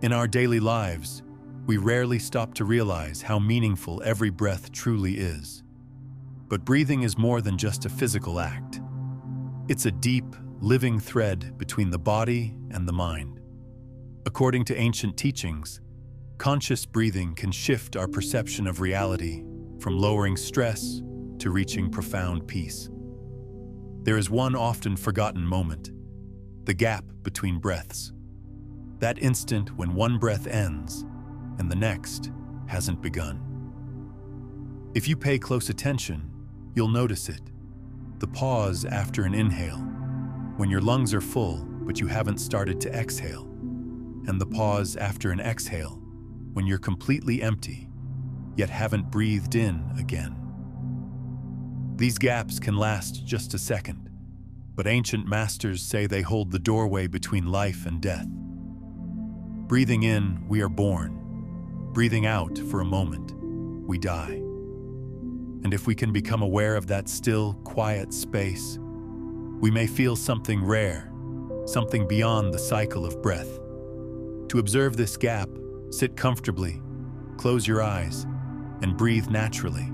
In our daily lives, we rarely stop to realize how meaningful every breath truly is. But breathing is more than just a physical act. It's a deep, living thread between the body and the mind. According to ancient teachings, conscious breathing can shift our perception of reality from lowering stress to reaching profound peace. There is one often forgotten moment, the gap between breaths. That instant when one breath ends and the next hasn't begun. If you pay close attention, you'll notice it. The pause after an inhale, when your lungs are full but you haven't started to exhale. And the pause after an exhale, when you're completely empty, yet haven't breathed in again. These gaps can last just a second, but ancient masters say they hold the doorway between life and death. Breathing in, we are born. Breathing out for a moment, we die. And if we can become aware of that still, quiet space, we may feel something rare, something beyond the cycle of breath. To observe this gap, sit comfortably, close your eyes, and breathe naturally.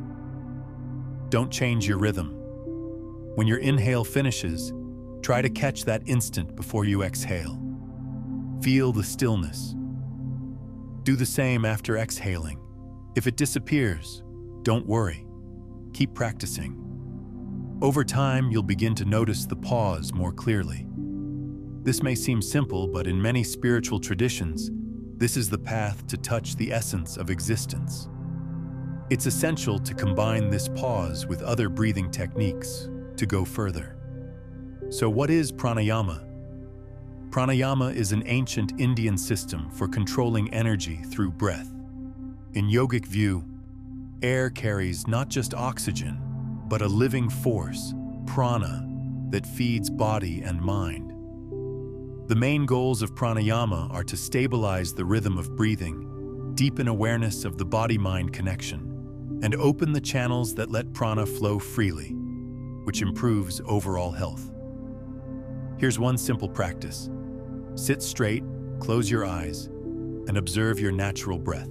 Don't change your rhythm. When your inhale finishes, try to catch that instant before you exhale. Feel the stillness. Do the same after exhaling. If it disappears, don't worry. Keep practicing. Over time, you'll begin to notice the pause more clearly. This may seem simple, but in many spiritual traditions, this is the path to touch the essence of existence. It's essential to combine this pause with other breathing techniques to go further. So what is pranayama? Pranayama is an ancient Indian system for controlling energy through breath. In yogic view, air carries not just oxygen, but a living force, prana, that feeds body and mind. The main goals of pranayama are to stabilize the rhythm of breathing, deepen awareness of the body-mind connection, and open the channels that let prana flow freely, which improves overall health. Here's one simple practice. Sit straight, close your eyes, and observe your natural breath.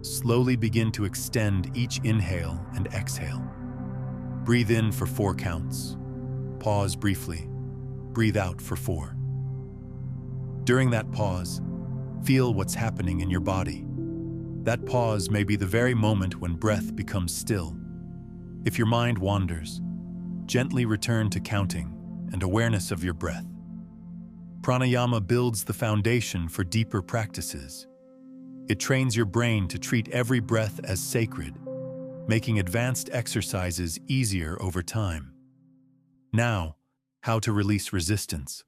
Slowly begin to extend each inhale and exhale. Breathe in for 4 counts. Pause briefly. Breathe out for 4. During that pause, feel what's happening in your body. That pause may be the very moment when breath becomes still. If your mind wanders, gently return to counting and awareness of your breath. Pranayama builds the foundation for deeper practices. It trains your brain to treat every breath as sacred, making advanced exercises easier over time. Now, how to release resistance.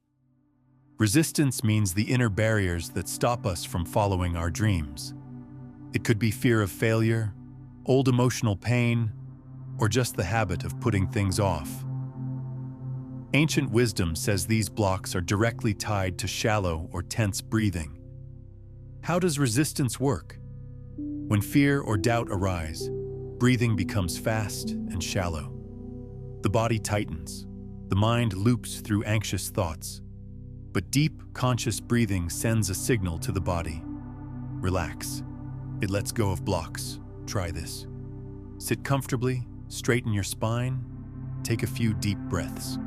Resistance means the inner barriers that stop us from following our dreams. It could be fear of failure, old emotional pain, or just the habit of putting things off. Ancient wisdom says these blocks are directly tied to shallow or tense breathing. How does resistance work? When fear or doubt arise, breathing becomes fast and shallow. The body tightens. The mind loops through anxious thoughts. But deep, conscious breathing sends a signal to the body. Relax. It lets go of blocks. Try this. Sit comfortably, straighten your spine, take a few deep breaths.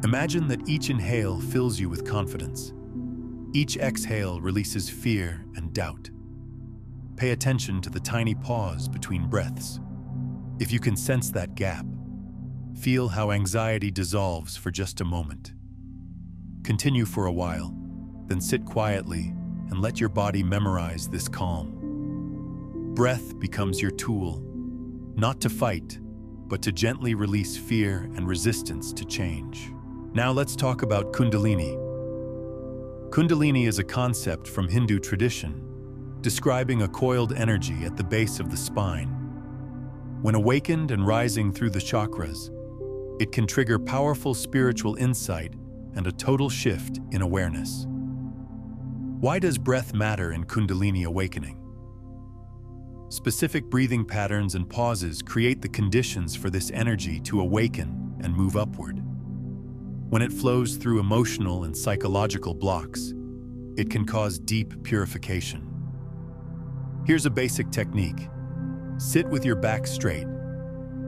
Imagine that each inhale fills you with confidence. Each exhale releases fear and doubt. Pay attention to the tiny pause between breaths. If you can sense that gap, feel how anxiety dissolves for just a moment. Continue for a while, then sit quietly and let your body memorize this calm. Breath becomes your tool, not to fight, but to gently release fear and resistance to change. Now let's talk about Kundalini. Kundalini is a concept from Hindu tradition, describing a coiled energy at the base of the spine. When awakened and rising through the chakras, it can trigger powerful spiritual insight and a total shift in awareness. Why does breath matter in Kundalini awakening? Specific breathing patterns and pauses create the conditions for this energy to awaken and move upward. When it flows through emotional and psychological blocks, it can cause deep purification. Here's a basic technique. Sit with your back straight,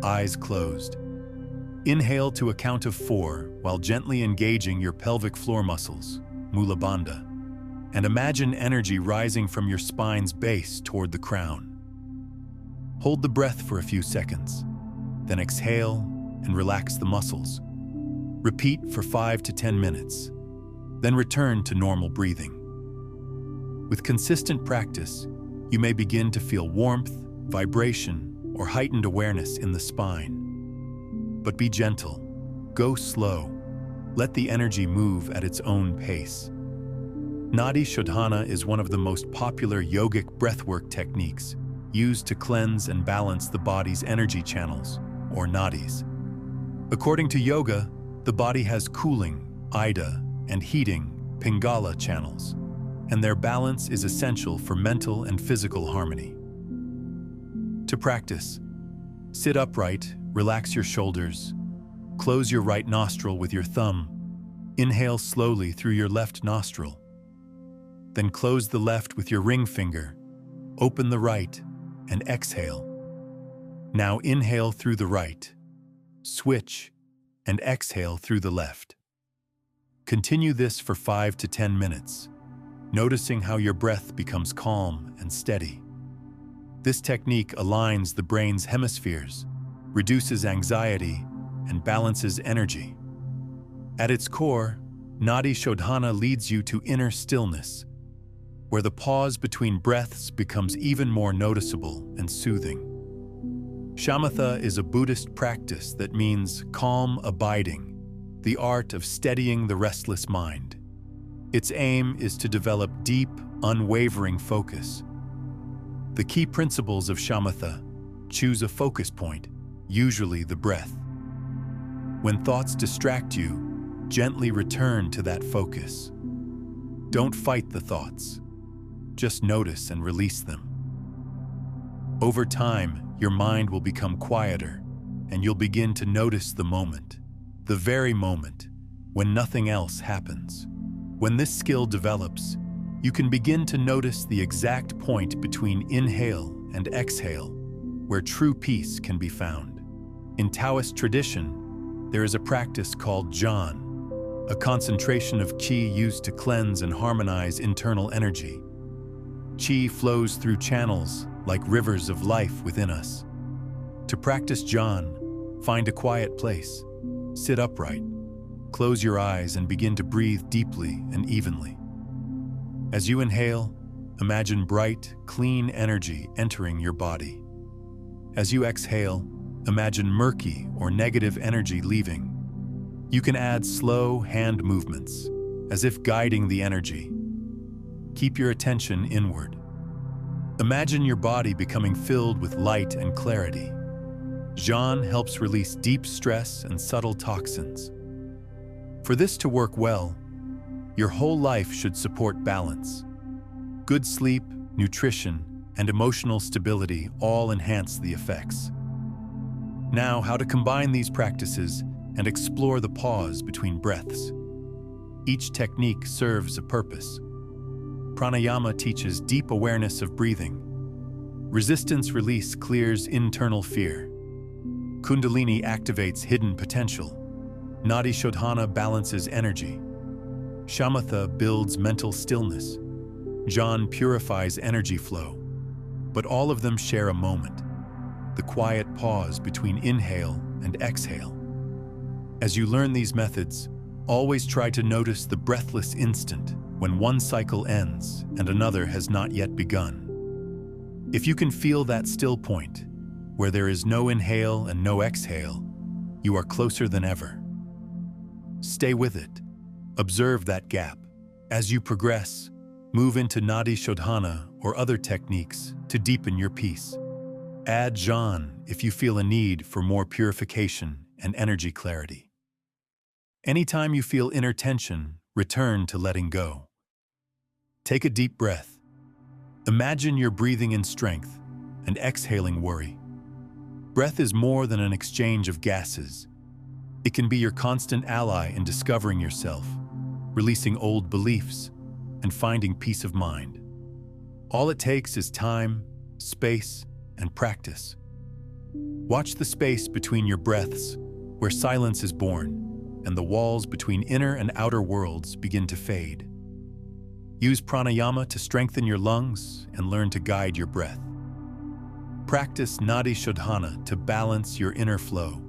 eyes closed. Inhale to a count of 4 while gently engaging your pelvic floor muscles, Mula Bandha, and imagine energy rising from your spine's base toward the crown. Hold the breath for a few seconds, then exhale and relax the muscles. Repeat for 5 to 10 minutes, then return to normal breathing. With consistent practice, you may begin to feel warmth, vibration, or heightened awareness in the spine. But be gentle, go slow, let the energy move at its own pace. Nadi Shodhana is one of the most popular yogic breathwork techniques used to cleanse and balance the body's energy channels, or nadis. According to yoga, the body has cooling, Ida, and heating, Pingala channels, and their balance is essential for mental and physical harmony. To practice, sit upright, relax your shoulders, close your right nostril with your thumb, inhale slowly through your left nostril, then close the left with your ring finger, open the right, and exhale. Now inhale through the right, switch, and exhale through the left. Continue this for 5 to 10 minutes, noticing how your breath becomes calm and steady. This technique aligns the brain's hemispheres, reduces anxiety, and balances energy. At its core, Nadi Shodhana leads you to inner stillness, where the pause between breaths becomes even more noticeable and soothing. Shamatha is a Buddhist practice that means calm abiding, the art of steadying the restless mind. Its aim is to develop deep, unwavering focus. The key principles of Shamatha: choose a focus point, usually the breath. When thoughts distract you, gently return to that focus. Don't fight the thoughts. Just notice and release them. Over time, your mind will become quieter, and you'll begin to notice the very moment, when nothing else happens. When this skill develops, you can begin to notice the exact point between inhale and exhale, where true peace can be found. In Taoist tradition, there is a practice called jhan, a concentration of qi used to cleanse and harmonize internal energy. Qi flows through channels like rivers of life within us. To practice jhan, find a quiet place, sit upright, close your eyes and begin to breathe deeply and evenly. As you inhale, imagine bright, clean energy entering your body. As you exhale, imagine murky or negative energy leaving. You can add slow hand movements, as if guiding the energy. Keep your attention inward. Imagine your body becoming filled with light and clarity. Jhan helps release deep stress and subtle toxins. For this to work well, your whole life should support balance. Good sleep, nutrition, and emotional stability all enhance the effects. Now, how to combine these practices and explore the pause between breaths. Each technique serves a purpose. Pranayama teaches deep awareness of breathing. Resistance release clears internal fear. Kundalini activates hidden potential. Nadi Shodhana balances energy. Shamatha builds mental stillness. Jhan purifies energy flow. But all of them share a moment, the quiet pause between inhale and exhale. As you learn these methods, always try to notice the breathless instant when one cycle ends and another has not yet begun. If you can feel that still point, where there is no inhale and no exhale, you are closer than ever. Stay with it. Observe that gap. As you progress, move into Nadi Shodhana or other techniques to deepen your peace. Add jhan if you feel a need for more purification and energy clarity. Anytime you feel inner tension, return to letting go. Take a deep breath. Imagine you're breathing in strength and exhaling worry. Breath is more than an exchange of gases. It can be your constant ally in discovering yourself, releasing old beliefs, and finding peace of mind. All it takes is time, space, and practice. Watch the space between your breaths, where silence is born, and the walls between inner and outer worlds begin to fade. Use pranayama to strengthen your lungs and learn to guide your breath. Practice Nadi Shodhana to balance your inner flow.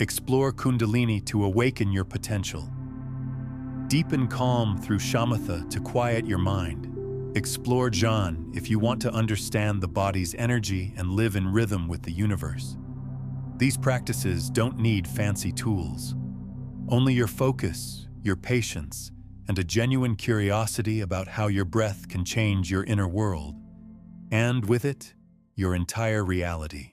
Explore Kundalini to awaken your potential. Deepen calm through Shamatha to quiet your mind. Explore Jhana if you want to understand the body's energy and live in rhythm with the universe. These practices don't need fancy tools. Only your focus, your patience, and a genuine curiosity about how your breath can change your inner world, and with it, your entire reality.